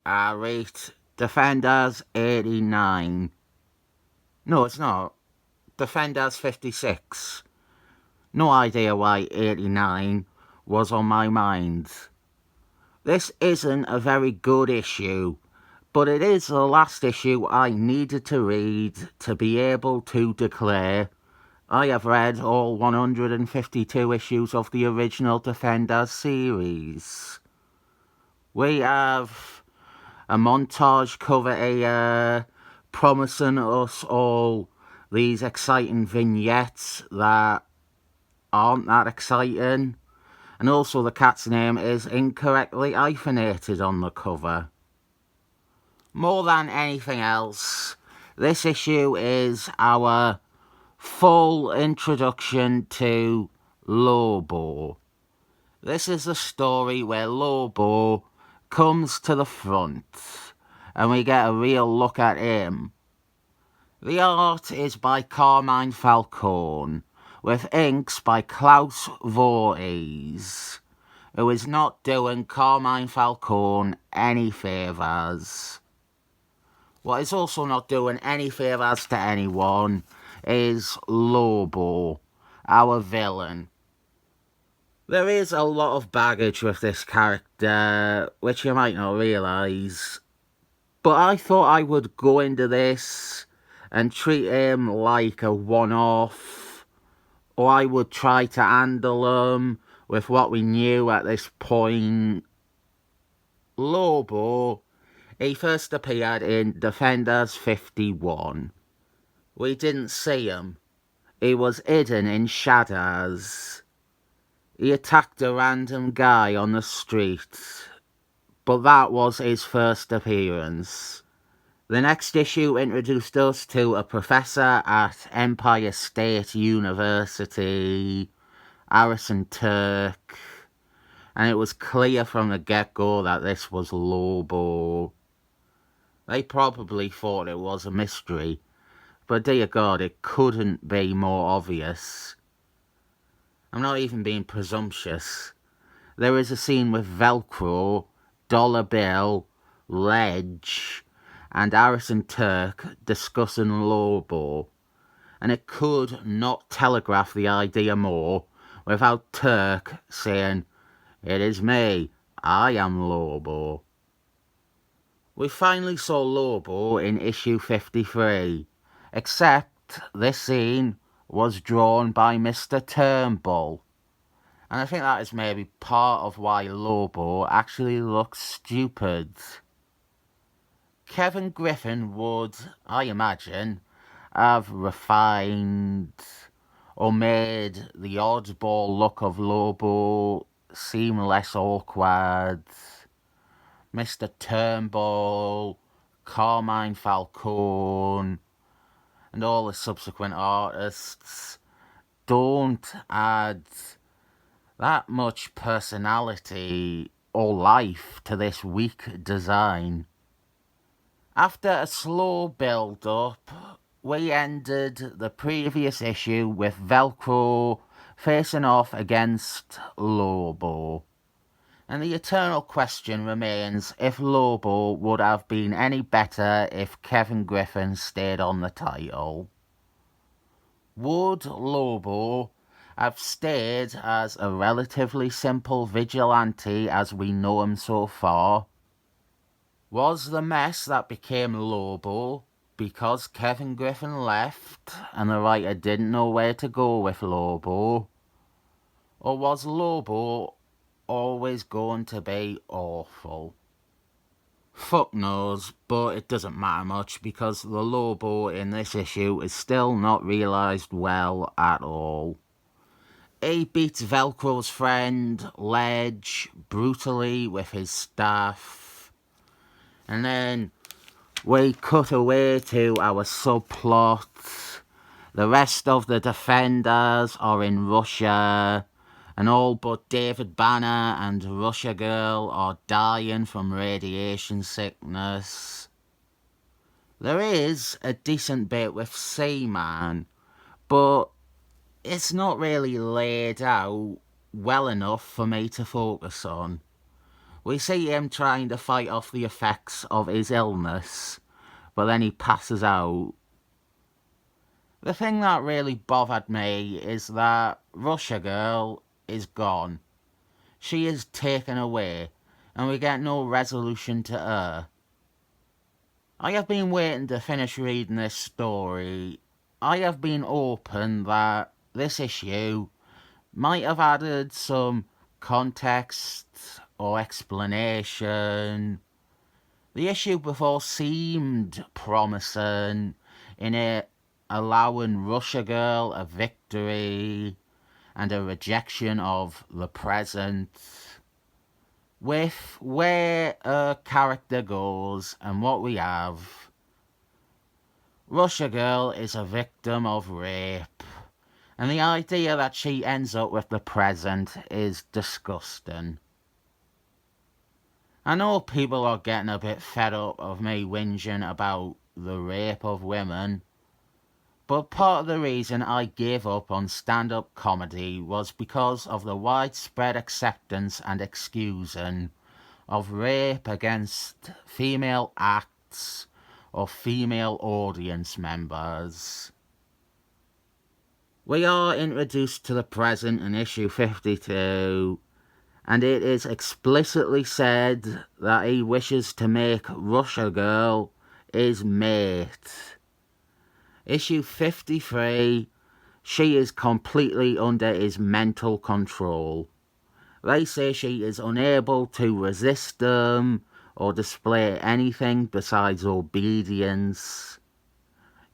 Rate Defenders 89. No, it's not. Defenders 56. No idea why 89 was on my mind. This isn't a very good issue, but it is the last issue I needed to read to be able to declare I have read all 152 issues of the original Defenders series. We have a montage cover here promising us all these exciting vignettes that aren't that exciting. And also the cat's name is incorrectly hyphenated on the cover. More than anything else, this issue is our full introduction to Lobo. This is a story where Lobo comes to the front and we get a real look at him. The art is by Carmine Falcone, with inks by Klaus Voorhees, who is not doing Carmine Falcone any favours. What is also not doing any favours to anyone is Lobo, our villain. There is a lot of baggage with this character, which you might not realise, but I thought I would go into this and treat him like a one-off, or I would try to handle him with what we knew at this point. Lobo, he first appeared in Defenders 51. We didn't see him. He was hidden in shadows. He attacked a random guy on the street, but that was his first appearance. The next issue introduced us to a professor at Empire State University, Harrison Turk, and it was clear from the get-go that this was Lobo. They probably thought it was a mystery, but dear God, it couldn't be more obvious. I'm not even being presumptuous. There is a scene with Velcro, Dollar Bill, Ledge, and Harrison Turk discussing Lobo, and it could not telegraph the idea more without Turk saying, "It is me, I am Lobo." We finally saw Lobo in issue 53, except this scene was drawn by Mr. Turnbull. And I think that is maybe part of why Lobo actually looks stupid. Kevin Griffin would, I imagine, have refined or made the oddball look of Lobo seem less awkward. Mr. Turnbull, Carmine Falcone, and all the subsequent artists don't add that much personality or life to this weak design. After a slow build-up, we ended the previous issue with Velcro facing off against Lobo. And the eternal question remains if Lobo would have been any better if Kevin Griffin stayed on the title. Would Lobo have stayed as a relatively simple vigilante as we know him so far? Was the mess that became Lobo because Kevin Griffin left and the writer didn't know where to go with Lobo? Or was Lobo always going to be awful? Fuck knows, but it doesn't matter much because the Lobo in this issue is still not realised well at all. He beats Velcro's friend, Ledge, brutally with his staff. And then we cut away to our subplot. The rest of the Defenders are in Russia, and all but David Banner and Russia Girl are dying from radiation sickness. There is a decent bit with Seaman, but it's not really laid out well enough for me to focus on. We see him trying to fight off the effects of his illness, but then he passes out. The thing that really bothered me is that Russia Girl is gone. She is taken away, and we get no resolution to her. I have been waiting to finish reading this story. I have been open that this issue might have added some context or explanation. The issue before seemed promising in it allowing Russia Girl a victory and a rejection of the present. With where a character goes and what we have, Russia Girl is a victim of rape, and the idea that she ends up with the present is disgusting. I know people are getting a bit fed up of me whinging about the rape of women, but part of the reason I gave up on stand-up comedy was because of the widespread acceptance and excusing of rape against female acts or female audience members. We are introduced to the present in issue 52, and it is explicitly said that he wishes to make Russia Girl his mate. Issue 53, she is completely under his mental control. They say she is unable to resist them or display anything besides obedience.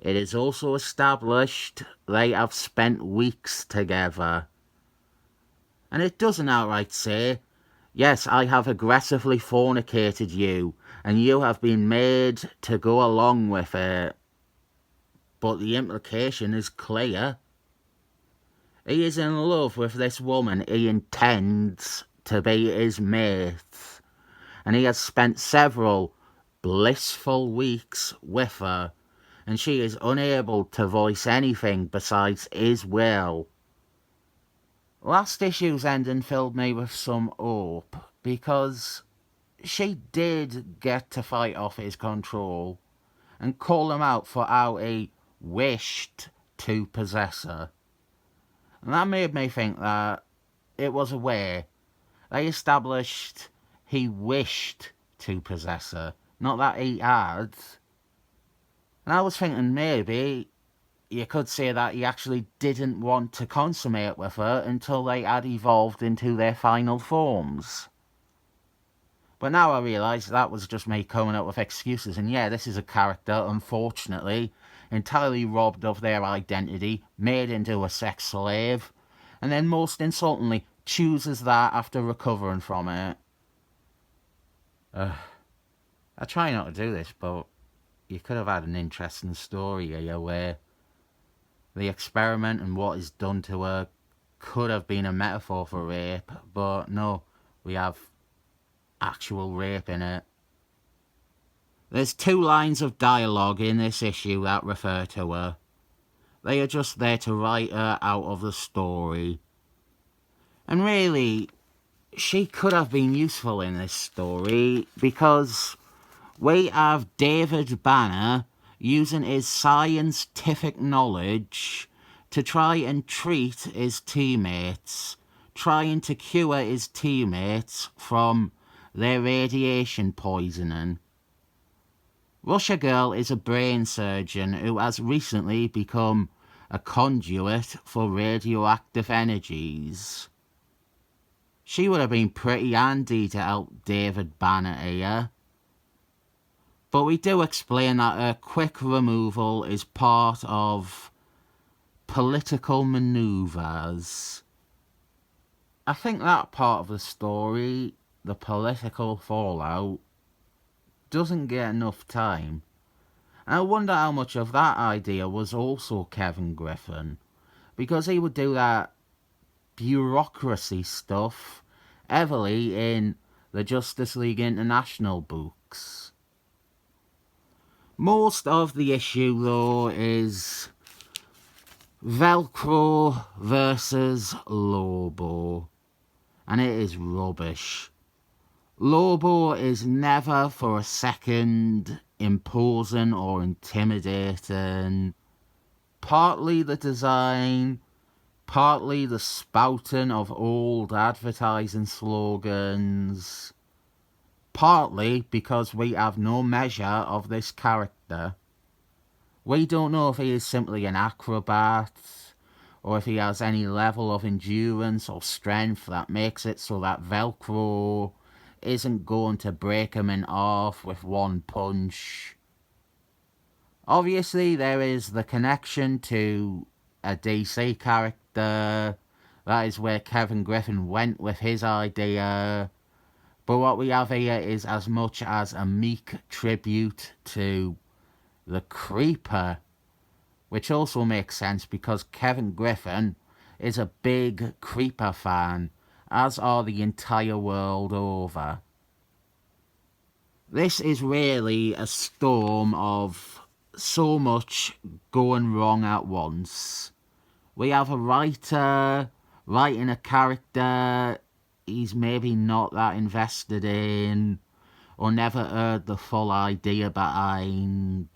It is also established they have spent weeks together. And it doesn't outright say, yes, I have aggressively fornicated you, and you have been made to go along with it. But the implication is clear. He is in love with this woman he intends to be his mate, and he has spent several blissful weeks with her, and she is unable to voice anything besides his will. Last issue's ending filled me with some hope, because she did get to fight off his control and call him out for how he wished to possess her. And that made me think that it was a way. They established he wished to possess her, not that he had. And I was thinking maybe you could say that he actually didn't want to consummate with her until they had evolved into their final forms. But now I realise that was just me coming up with excuses, and yeah, this is a character, unfortunately, entirely robbed of their identity, made into a sex slave, and then most insultingly chooses that after recovering from it. I try not to do this, but you could have had an interesting story here where the experiment and what is done to her could have been a metaphor for rape, but no, we have actual rape in it. There's 2 lines of dialogue in this issue that refer to her. They are just there to write her out of the story. And really, she could have been useful in this story because we have David Banner using his scientific knowledge to try and treat his teammates, trying to cure his teammates from their radiation poisoning. Russia Girl is a brain surgeon who has recently become a conduit for radioactive energies. She would have been pretty handy to help David Banner here. But we do explain that her quick removal is part of political manoeuvres. I think that part of the story, the political fallout, doesn't get enough time. And I wonder how much of that idea was also Kevin Griffin, because he would do that bureaucracy stuff heavily in the Justice League International books. Most of the issue, though, is Velcro versus Lobo, and it is rubbish. Lobo is never for a second imposing or intimidating. Partly the design, partly the spouting of old advertising slogans, partly because we have no measure of this character. We don't know if he is simply an acrobat, or if he has any level of endurance or strength that makes it so that Velcro isn't going to break him in half with one punch. Obviously, there is the connection to a DC character. That is where Kevin Griffin went with his idea. But what we have here is as much as a meek tribute to the Creeper, which also makes sense because Kevin Griffin is a big Creeper fan, as are the entire world over. This is really a storm of so much going wrong at once. We have a writer writing a character he's maybe not that invested in, or never heard the full idea behind.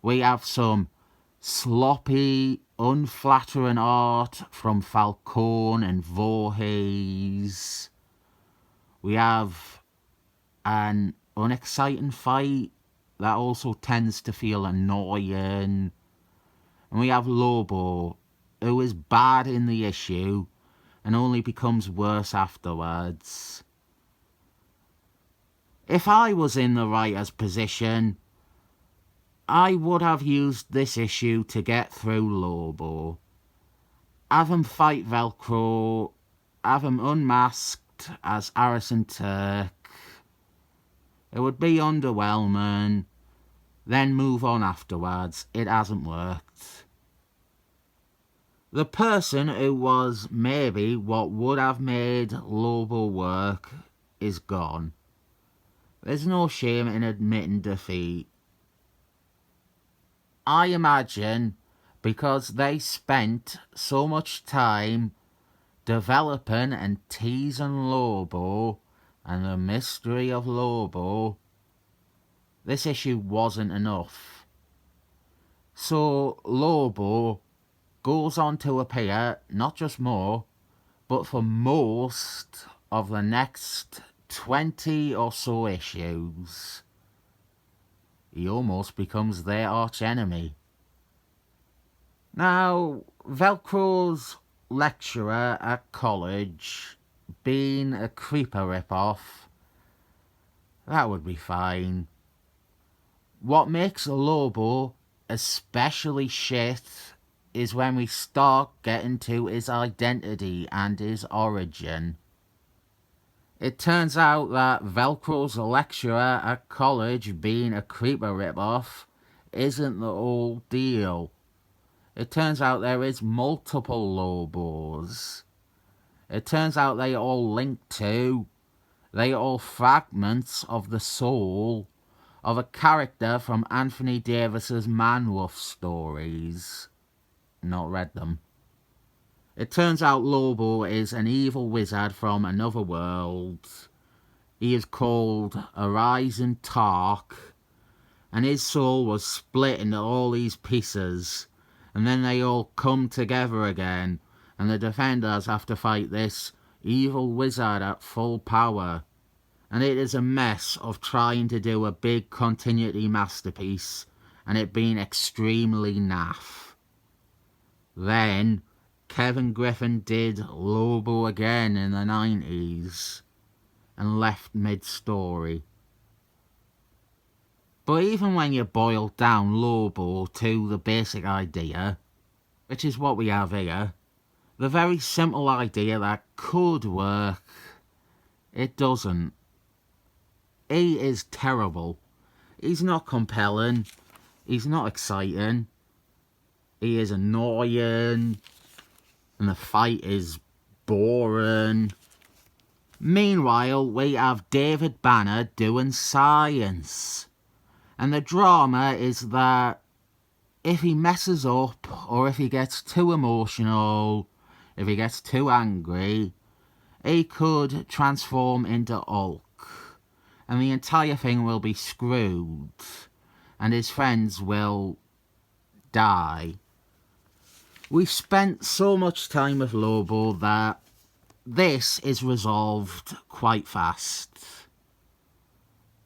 We have some sloppy, unflattering art from Falcone and Voorhees. We have an unexciting fight that also tends to feel annoying. And we have Lobo, who is bad in the issue and only becomes worse afterwards. If I was in the writer's position, I would have used this issue to get through Lobo. Have him fight Velcro, have him unmasked as Harrison Turk. It would be underwhelming, then move on afterwards. It hasn't worked. The person who was maybe what would have made Lobo work is gone. There's no shame in admitting defeat. I imagine because they spent so much time developing and teasing Lobo and the mystery of Lobo, this issue wasn't enough. So Lobo goes on to appear not just more, but for most of the next 20 or so issues. He almost becomes their archenemy. Now, Velcro's lecturer at college being a Creeper ripoff, that would be fine. What makes Lobo especially shit is when we start getting to his identity and his origin. It turns out that Velcro's lecturer at college being a Creeper ripoff isn't the whole deal. It turns out there is multiple Lobos. It turns out they all link to, they are all fragments of the soul of a character from Anthony Davis's Man-Wolf stories. Not read them. It turns out Lobo is an evil wizard from another world. He is called Horizon Tark, and his soul was split into all these pieces, and then they all come together again, and the defenders have to fight this evil wizard at full power. And it is a mess of trying to do a big continuity masterpiece, and it being extremely naff. Then Kevin Griffin did Lobo again in the 90s and left mid-story. But even when you boil down Lobo to the basic idea, which is what we have here, the very simple idea that could work, it doesn't. He is terrible. He's not compelling. He's not exciting. He is annoying. And the fight is boring. Meanwhile, we have David Banner doing science. And the drama is that if he messes up, or if he gets too emotional, if he gets too angry, he could transform into Hulk, and the entire thing will be screwed, and his friends will die. We spent so much time with Lobo that this is resolved quite fast.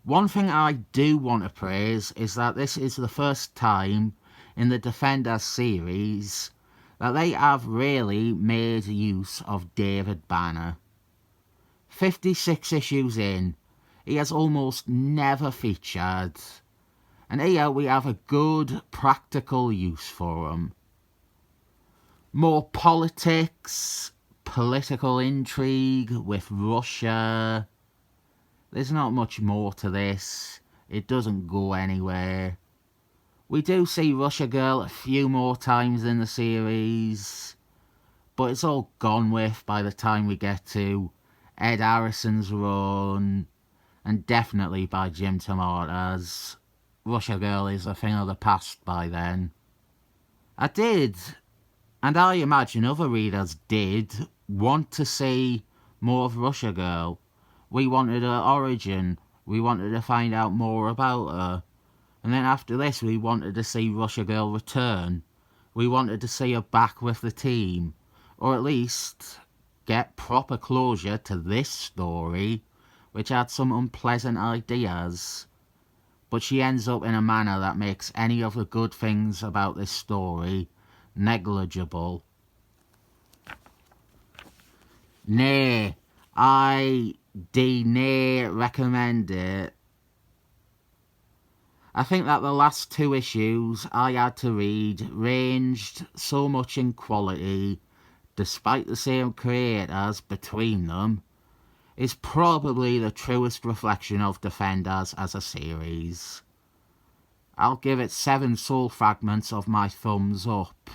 One thing I do want to praise is that this is the first time in the Defenders series that they have really made use of David Banner. 56 issues in, he has almost never featured, and here we have a good practical use for him. More politics, political intrigue with Russia. There's not much more to this. It doesn't go anywhere. We do see Russia Girl a few more times in the series, but it's all gone with by the time we get to Ed Harrison's run, and definitely by Jim Tomata's. Russia Girl is a thing of the past by then. I did, and I imagine other readers did, want to see more of Russia Girl. We wanted her origin. We wanted to find out more about her. And then after this, we wanted to see Russia Girl return. We wanted to see her back with the team. Or at least get proper closure to this story, which had some unpleasant ideas. But she ends up in a manner that makes any of the good things about this story negligible. Nay, I do recommend it. I think that the last 2 issues I had to read ranged so much in quality, despite the same creators between them, is probably the truest reflection of Defenders as a series. I'll give it 7 soul fragments of my thumbs up.